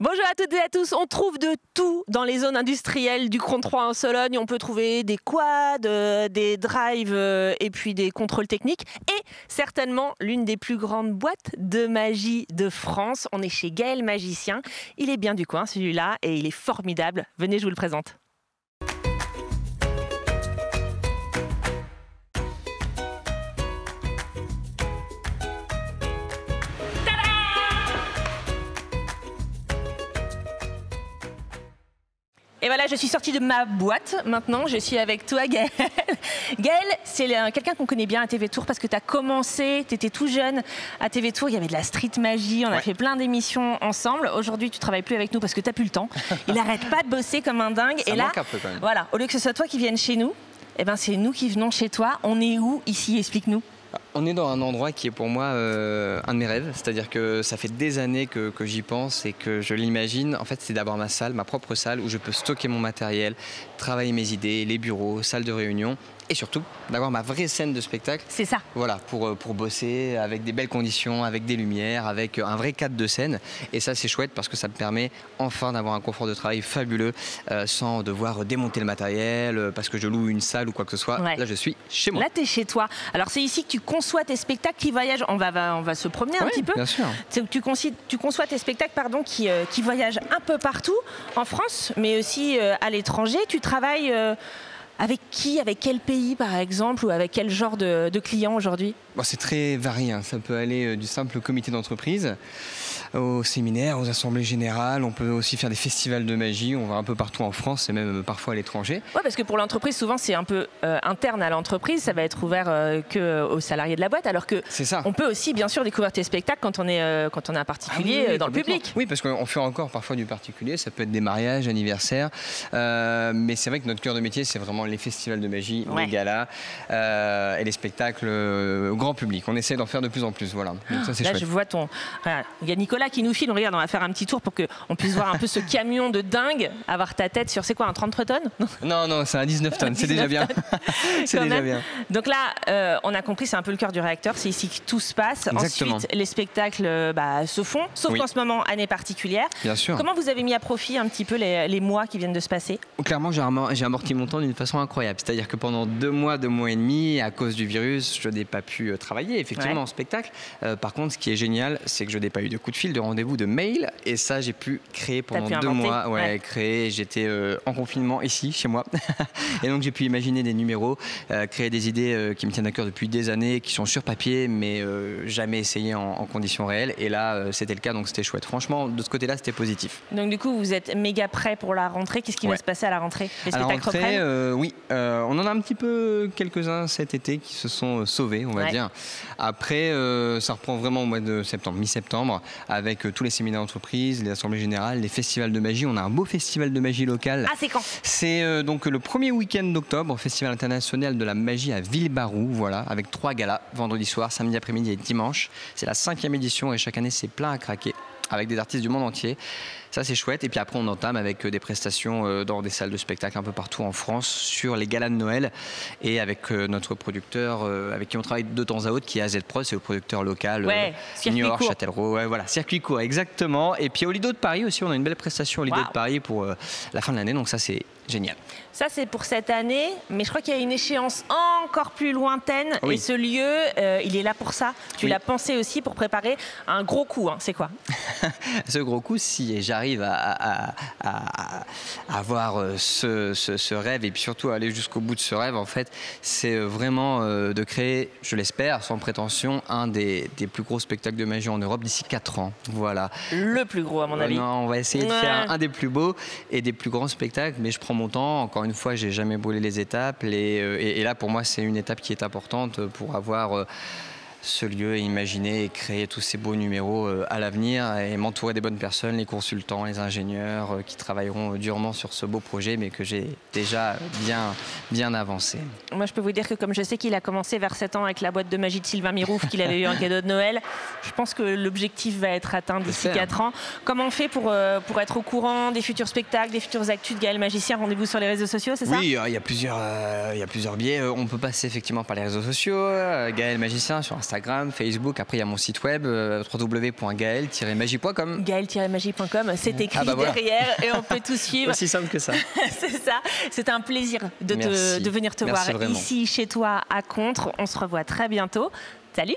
Bonjour à toutes et à tous, on trouve de tout dans les zones industrielles du Cron 3 en Sologne. On peut trouver des quads, des drives et puis des contrôles techniques. Et certainement l'une des plus grandes boîtes de magie de France. On est chez Gaël Magicien. Il est bien du coin celui-là et il est formidable. Venez, je vous le présente. Et voilà, je suis sortie de ma boîte. Maintenant, je suis avec toi, Gaël. Gaël, c'est quelqu'un qu'on connaît bien à TV Tour parce que tu as commencé, tu étais tout jeune à TV Tour. Il y avait de la street magie, on a fait plein d'émissions ensemble. Aujourd'hui, tu travailles plus avec nous parce que tu n'as plus le temps. Il n'arrête pas de bosser comme un dingue. Ça manque un peu quand même. Voilà, au lieu que ce soit toi qui viennes chez nous, eh ben, c'est nous qui venons chez toi. On est où ici? Explique-nous. On est dans un endroit qui est pour moi un de mes rêves, c'est-à-dire que ça fait des années que j'y pense et que je l'imagine. En fait, c'est d'avoir ma salle, ma propre salle où je peux stocker mon matériel, travailler mes idées, les bureaux, salles de réunion et surtout d'avoir ma vraie scène de spectacle. C'est ça. Voilà, pour bosser avec des belles conditions, avec des lumières, avec un vrai cadre de scène. Et ça, c'est chouette parce que ça me permet enfin d'avoir un confort de travail fabuleux sans devoir démonter le matériel parce que je loue une salle ou quoi que ce soit. Ouais. Là, je suis chez moi. Là, tu es chez toi. Alors, c'est ici que tu conçois tes spectacles qui voyagent. On va se promener un petit peu. Bien sûr. Tu conçois tes spectacles qui voyagent un peu partout en France, mais aussi à l'étranger. Tu travailles avec qui, avec quel pays par exemple, ou avec quel genre de clients aujourd'hui? Bon, c'est très varié, hein. Ça peut aller du simple comité d'entreprise aux séminaires, aux assemblées générales. On peut aussi faire des festivals de magie. On va un peu partout en France et même parfois à l'étranger. Oui, parce que pour l'entreprise, souvent c'est un peu interne à l'entreprise. Ça va être ouvert qu'aux salariés de la boîte. Alors que on peut aussi bien sûr découvrir tes spectacles quand on est un particulier dans le public. Oui, parce qu'on fait encore parfois du particulier. Ça peut être des mariages, anniversaires. Mais c'est vrai que notre cœur de métier, c'est vraiment les festivals de magie, les galas et les spectacles grand public. On essaie d'en faire de plus en plus. Voilà. Donc ça, c'est chouette. Je vois il y a Nicolas qui nous file. Regarde, on va faire un petit tour pour qu'on puisse voir un peu ce camion de dingue, avoir ta tête sur, c'est quoi, un 33 tonnes? Non, c'est un 19 tonnes. C'est déjà bien. C'est déjà bien. Donc là, on a compris, c'est un peu le cœur du réacteur. C'est ici que tout se passe. Exactement. Ensuite, les spectacles se font, sauf qu'en ce moment, année particulière. Bien sûr. Comment vous avez mis à profit un petit peu les mois qui viennent de se passer? Clairement, j'ai amorti mon temps d'une façon incroyable. C'est-à-dire que pendant 2 mois et demi, à cause du virus, je n'ai pas pu travailler effectivement en spectacle. Par contre, ce qui est génial, c'est que je n'ai pas eu de coup de fil, de rendez-vous, de mail. Et ça, j'ai pu créer pendant 2 mois. Créer. J'étais en confinement ici, chez moi. Et donc, j'ai pu imaginer des numéros, créer des idées qui me tiennent à cœur depuis des années, qui sont sur papier, mais jamais essayées en conditions réelles. Et là, c'était le cas, donc c'était chouette. Franchement, de ce côté-là, c'était positif. Donc, du coup, vous êtes méga prêt pour la rentrée. Qu'est-ce qui va se passer à la rentrée? Les spectacles reprennent? Oui. On en a un petit peu quelques-uns cet été qui se sont sauvés, on va dire. Après, ça reprend vraiment au mois de septembre, mi-septembre, avec tous les séminaires d'entreprise, les assemblées générales, les festivals de magie. On a un beau festival de magie local. Ah, c'est quand? C'est donc le premier week-end d'octobre, Festival international de la magie à Villebarou, voilà, avec 3 galas, vendredi soir, samedi après-midi et dimanche. C'est la 5e édition et chaque année, c'est plein à craquer, avec des artistes du monde entier. Ça, c'est chouette. Et puis après, on entame avec des prestations dans des salles de spectacle un peu partout en France sur les galas de Noël et avec notre producteur avec qui on travaille de temps à autre, qui est AZ Pro, c'est le producteur local New York, Châtellerault. Voilà, circuit court, exactement. Et puis au Lido de Paris aussi, on a une belle prestation au Lido de Paris pour la fin de l'année. Donc ça, c'est génial. Ça, c'est pour cette année, mais je crois qu'il y a une échéance encore plus lointaine. Et ce lieu, il est là pour ça. Tu l'as pensé aussi pour préparer un gros coup. Hein. C'est quoi? Ce gros coup, si j'arrive à avoir ce rêve et puis surtout aller jusqu'au bout de ce rêve, en fait, c'est vraiment de créer, je l'espère, sans prétention, un des plus gros spectacles de magie en Europe d'ici 4 ans. Voilà. Le plus gros, à mon avis. Non, on va essayer de faire un des plus beaux et des plus grands spectacles, mais je prends mon temps. Encore une fois, j'ai jamais brûlé les étapes et là, pour moi, c'est une étape qui est importante pour avoir ce lieu, imaginer et créer tous ces beaux numéros à l'avenir et m'entourer des bonnes personnes, les consultants, les ingénieurs qui travailleront durement sur ce beau projet, mais que j'ai déjà bien avancé. Moi, je peux vous dire que comme je sais qu'il a commencé vers 7 ans avec la boîte de magie de Sylvain Mirouf, qu'il avait eu un cadeau de Noël, je pense que l'objectif va être atteint d'ici 4 ans. Comment on fait pour être au courant des futurs spectacles, des futures actus de Gaël Magicien? Rendez-vous sur les réseaux sociaux, c'est ça? Oui, il y a plusieurs biais. On peut passer effectivement par les réseaux sociaux, Gaël Magicien sur Instagram, Instagram, Facebook. Après, il y a mon site web, www.gaël-magie.com. Gaël-magie.com, c'est écrit voilà. derrière et on peut tout suivre. Aussi simple que ça. C'est ça. C'est un plaisir de venir te voir vraiment. ici chez toi à Contres. On se revoit très bientôt. Salut!